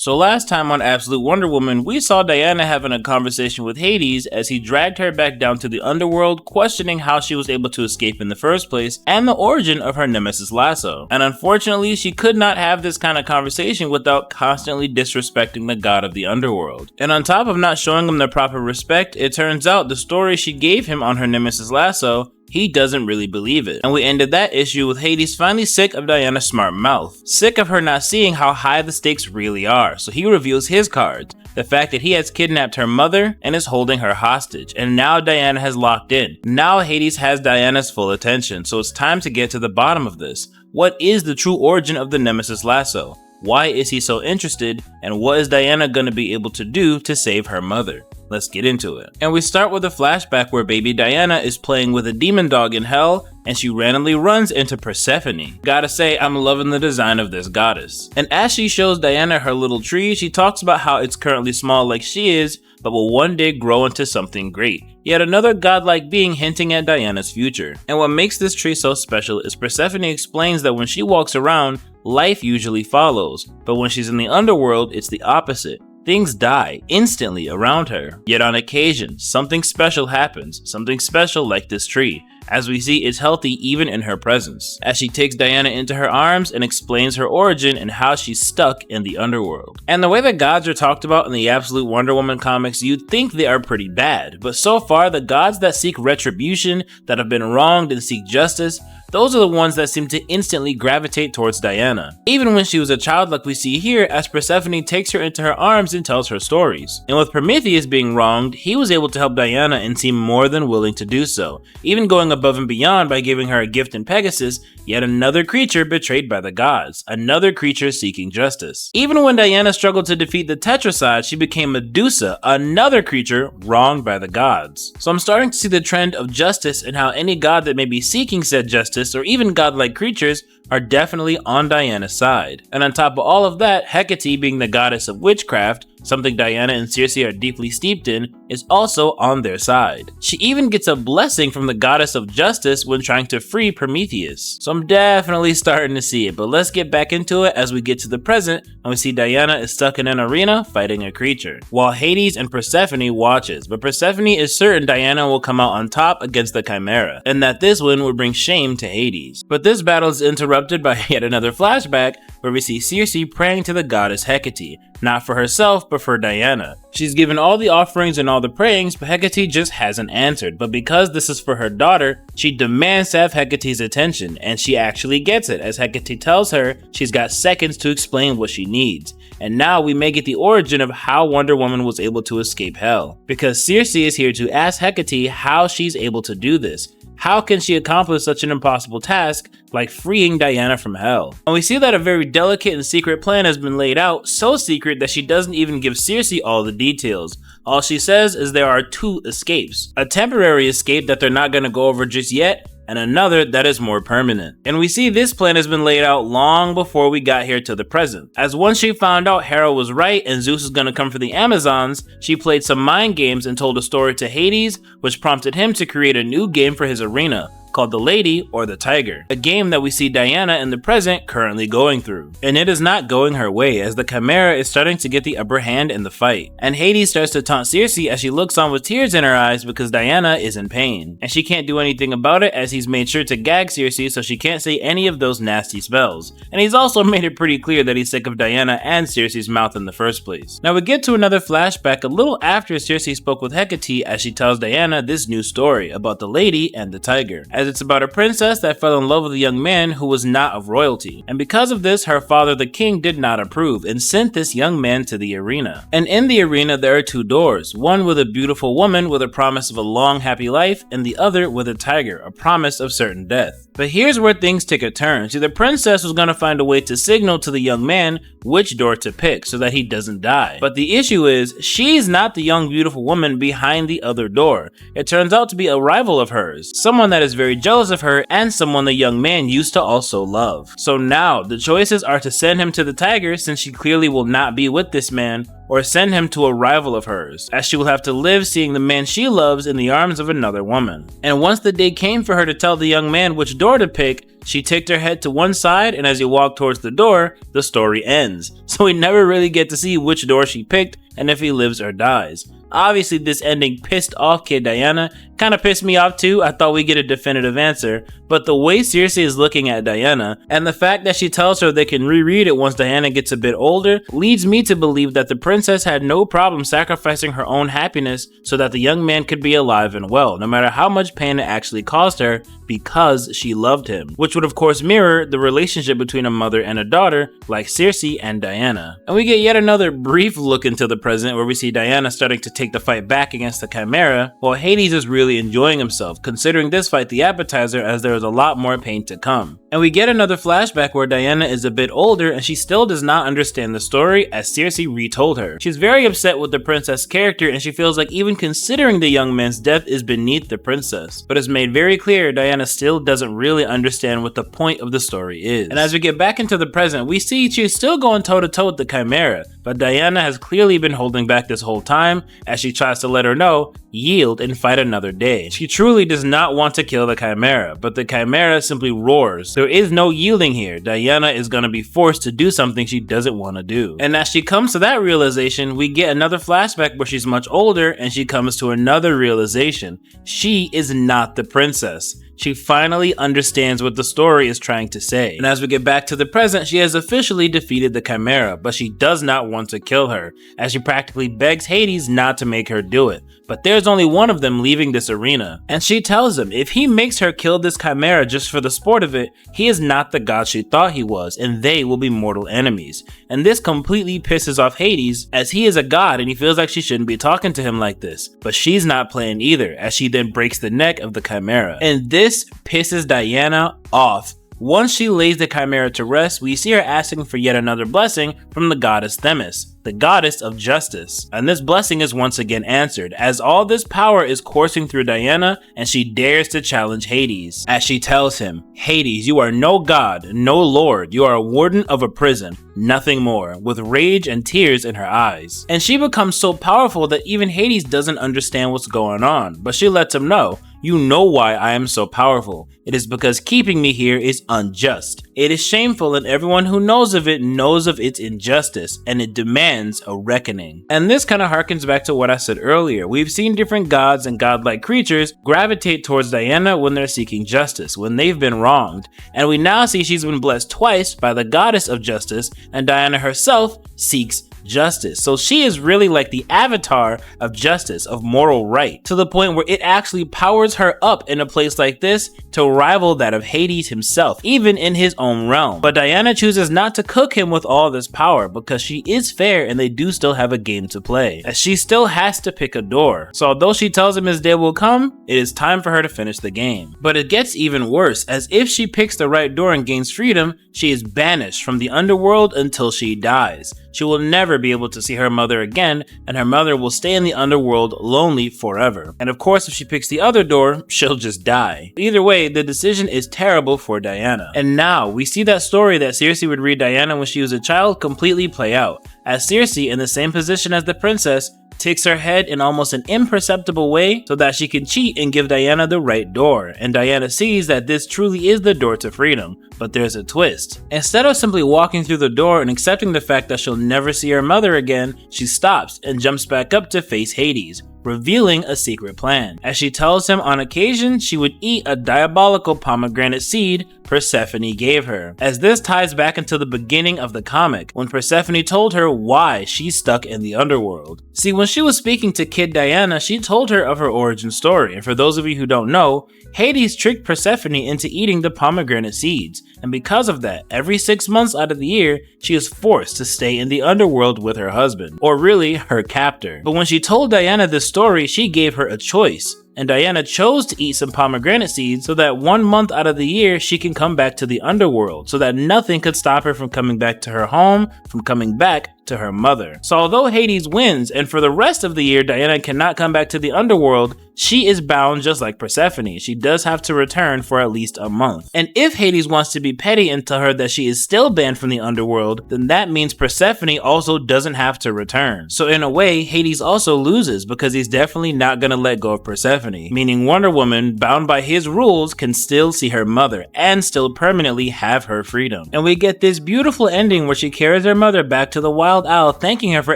So last time on Absolute Wonder Woman, we saw Diana having a conversation with Hades as he dragged her back down to the underworld, questioning how she was able to escape in the first place and the origin of her nemesis lasso. And unfortunately, she could not have this kind of conversation without constantly disrespecting the god of the underworld. And on top of not showing him the proper respect, it turns out the story she gave him on her nemesis lasso, he doesn't really believe it. And we ended that issue with Hades finally sick of Diana's smart mouth, sick of her not seeing how high the stakes really are, so he reveals his cards. The fact that he has kidnapped her mother and is holding her hostage, and now Diana has locked in. Now Hades has Diana's full attention, so it's time to get to the bottom of this. What is the true origin of the nemesis lasso? Why is he so interested, and what is Diana gonna be able to do to save her mother? Let's get into it. And we start with a flashback where baby Diana is playing with a demon dog in hell, and she randomly runs into Persephone. Gotta say, I'm loving the design of this goddess. And as she shows Diana her little tree, she talks about how it's currently small like she is, but will one day grow into something great. Yet another godlike being hinting at Diana's future. And what makes this tree so special is Persephone explains that when she walks around, life usually follows, but when she's in the underworld, it's the opposite. Things die instantly around her. Yet on occasion, something special happens, something special like this tree. As we see, it's healthy even in her presence, as she takes Diana into her arms and explains her origin and how she's stuck in the underworld. And the way the gods are talked about in the Absolute Wonder Woman comics, you'd think they are pretty bad, but so far the gods that seek retribution, that have been wronged and seek justice, those are the ones that seem to instantly gravitate towards Diana. Even when she was a child like we see here, as Persephone takes her into her arms and tells her stories. And with Prometheus being wronged, he was able to help Diana and seemed more than willing to do so, even going above and beyond by giving her a gift in Pegasus, yet another creature betrayed by the gods, another creature seeking justice. Even when Diana struggled to defeat the Tetracide, she became Medusa, another creature wronged by the gods. So I'm starting to see the trend of justice and how any god that may be seeking said justice or even godlike creatures are definitely on Diana's side. And on top of all of that, Hecate, being the goddess of witchcraft, something Diana and Circe are deeply steeped in, is also on their side. She even gets a blessing from the goddess of justice when trying to free Prometheus. So I'm definitely starting to see it, but let's get back into it as we get to the present and we see Diana is stuck in an arena fighting a creature, while Hades and Persephone watches, but Persephone is certain Diana will come out on top against the Chimera, and that this win would bring shame to Hades. But this battle is interrupted by yet another flashback where we see Circe praying to the goddess Hecate, not for herself, but for Diana. She's given all the offerings and all the prayings, but Hecate just hasn't answered. But because this is for her daughter, she demands to have Hecate's attention, and she actually gets it, as Hecate tells her she's got seconds to explain what she needs. And now we may get the origin of how Wonder Woman was able to escape hell. Because Circe is here to ask Hecate how she's able to do this. How can she accomplish such an impossible task like freeing Diana from hell? And we see that a very delicate and secret plan has been laid out, so secret that she doesn't even give Circe all the details. All she says is there are two escapes. A temporary escape that they're not going to go over just yet, and another that is more permanent. And we see this plan has been laid out long before we got here to the present. As once she found out Hera was right and Zeus is gonna come for the Amazons, she played some mind games and told a story to Hades, which prompted him to create a new game for his arena, called The Lady or the Tiger, a game that we see Diana in the present currently going through. And it is not going her way, as the Chimera is starting to get the upper hand in the fight. And Hades starts to taunt Circe as she looks on with tears in her eyes because Diana is in pain. And she can't do anything about it, as he's made sure to gag Circe so she can't say any of those nasty spells. And he's also made it pretty clear that he's sick of Diana and Circe's mouth in the first place. Now we get to another flashback a little after Circe spoke with Hecate, as she tells Diana this new story about the Lady and the Tiger, as it's about a princess that fell in love with a young man who was not of royalty. And because of this, her father the king did not approve and sent this young man to the arena. And in the arena there are two doors, one with a beautiful woman with a promise of a long happy life, and the other with a tiger, a promise of certain death. But here's where things take a turn. See, the princess was gonna find a way to signal to the young man which door to pick so that he doesn't die. But the issue is, she's not the young beautiful woman behind the other door. It turns out to be a rival of hers, someone that is very jealous of her and someone the young man used to also love. So now the choices are to send him to the tiger, since she clearly will not be with this man, or send him to a rival of hers, as she will have to live seeing the man she loves in the arms of another woman. And once the day came for her to tell the young man which door to pick, she ticked her head to one side, and as he walked towards the door, the story ends. So we never really get to see which door she picked and if he lives or dies. Obviously, this ending pissed off Kid Diana. Kinda pissed me off too. I thought we'd get a definitive answer, but the way Cersei is looking at Diana, and the fact that she tells her they can reread it once Diana gets a bit older, leads me to believe that the princess had no problem sacrificing her own happiness so that the young man could be alive and well, no matter how much pain it actually caused her, because she loved him. Which would of course mirror the relationship between a mother and a daughter, like Cersei and Diana. And we get yet another brief look into the present where we see Diana starting to take the fight back against the Chimera, while Hades is really enjoying himself, considering this fight the appetizer as there is a lot more pain to come. And we get another flashback where Diana is a bit older and she still does not understand the story as Cersei retold her. She's very upset with the princess character and she feels like even considering the young man's death is beneath the princess. But it's made very clear Diana still doesn't really understand what the point of the story is. And as we get back into the present, we see she's still going toe to toe with the Chimera, but Diana has clearly been holding back this whole time as she tries to let her know, yield and fight another day. She truly does not want to kill the Chimera, but the Chimera simply roars. There is no yielding here. Diana is going to be forced to do something she doesn't want to do. And as she comes to that realization, we get another flashback where she's much older and she comes to another realization. She is not the princess. She finally understands what the story is trying to say. And as we get back to the present, she has officially defeated the Chimera, but she does not want to kill her, as she practically begs Hades not to make her do it. But there's only one of them leaving this arena, and she tells him if he makes her kill this Chimera just for the sport of it, he is not the god she thought he was, and they will be mortal enemies. And this completely pisses off Hades, as he is a god and he feels like she shouldn't be talking to him like this. But she's not playing either, as she then breaks the neck of the Chimera. And this pisses Diana off. Once she lays the Chimera to rest, we see her asking for yet another blessing from the goddess Themis, the goddess of justice. And this blessing is once again answered, as all this power is coursing through Diana and she dares to challenge Hades. As she tells him, Hades, you are no god, no lord, you are a warden of a prison, nothing more, with rage and tears in her eyes. And she becomes so powerful that even Hades doesn't understand what's going on, but she lets him know, you know why I am so powerful. It is because keeping me here is unjust. It is shameful and everyone who knows of it knows of its injustice and it demands a reckoning. And this kind of harkens back to what I said earlier. We've seen different gods and godlike creatures gravitate towards Diana when they're seeking justice, when they've been wronged. And we now see she's been blessed twice by the goddess of justice, and Diana herself seeks justice. So she is really like the avatar of justice, of moral right, to the point where it actually powers her up in a place like this to rival that of Hades himself, even in his own realm. But Diana chooses not to cook him with all this power because she is fair and they do still have a game to play, as she still has to pick a door. So although she tells him his day will come, it is time for her to finish the game. But it gets even worse, as if she picks the right door and gains freedom, she is banished from the underworld until she dies. She will never be able to see her mother again, and her mother will stay in the underworld lonely forever. And of course, if she picks the other door, she'll just die. Either way, the decision is terrible for Diana. And now, we see that story that Cersei would read Diana when she was a child completely play out, as Cersei, in the same position as the princess, takes her head in almost an imperceptible way so that she can cheat and give Diana the right door, and Diana sees that this truly is the door to freedom. But there's a twist. Instead of simply walking through the door and accepting the fact that she'll never see her mother again, she stops and jumps back up to face Hades, revealing a secret plan. As she tells him on occasion she would eat a diabolical pomegranate seed Persephone gave her, as this ties back into the beginning of the comic, when Persephone told her why she's stuck in the underworld. See, when she was speaking to Kid Diana, she told her of her origin story, and for those of you who don't know, Hades tricked Persephone into eating the pomegranate seeds, and because of that, every 6 months out of the year, she is forced to stay in the underworld with her husband, or really, her captor. But when she told Diana this story, she gave her a choice, and Diana chose to eat some pomegranate seeds so that 1 month out of the year she can come back to the underworld, so that nothing could stop her from coming back to her home, from coming back to her mother. So although Hades wins, and for the rest of the year Diana cannot come back to the underworld, she is bound just like Persephone. She does have to return for at least a month. And if Hades wants to be petty and tell her that she is still banned from the underworld, then that means Persephone also doesn't have to return. So in a way, Hades also loses because he's definitely not gonna let go of Persephone, meaning Wonder Woman, bound by his rules, can still see her mother and still permanently have her freedom. And we get this beautiful ending where she carries her mother back to the Wild Owl, thanking her for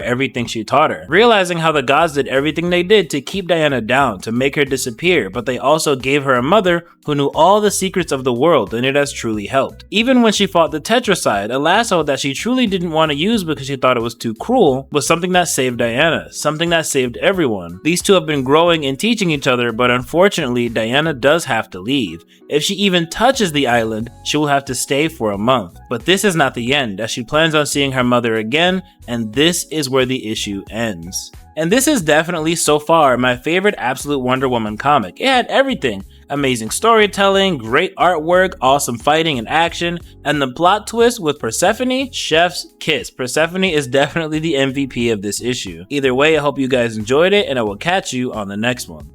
everything she taught her, realizing how the gods did everything they did to keep Diana down, to make her disappear, but they also gave her a mother who knew all the secrets of the world, and it has truly helped. Even when she fought the Tetracide, a lasso that she truly didn't want to use because she thought it was too cruel, was something that saved Diana, something that saved everyone. These two have been growing and teaching each other, but unfortunately Diana does have to leave. If she even touches the island, she will have to stay for a month. But this is not the end, as she plans on seeing her mother again, and this is where the issue ends. And this is definitely, so far, my favorite Absolute Wonder Woman comic. It had everything. Amazing storytelling, great artwork, awesome fighting and action, and the plot twist with Persephone, chef's kiss. Persephone is definitely the MVP of this issue. Either way, I hope you guys enjoyed it, and I will catch you on the next one.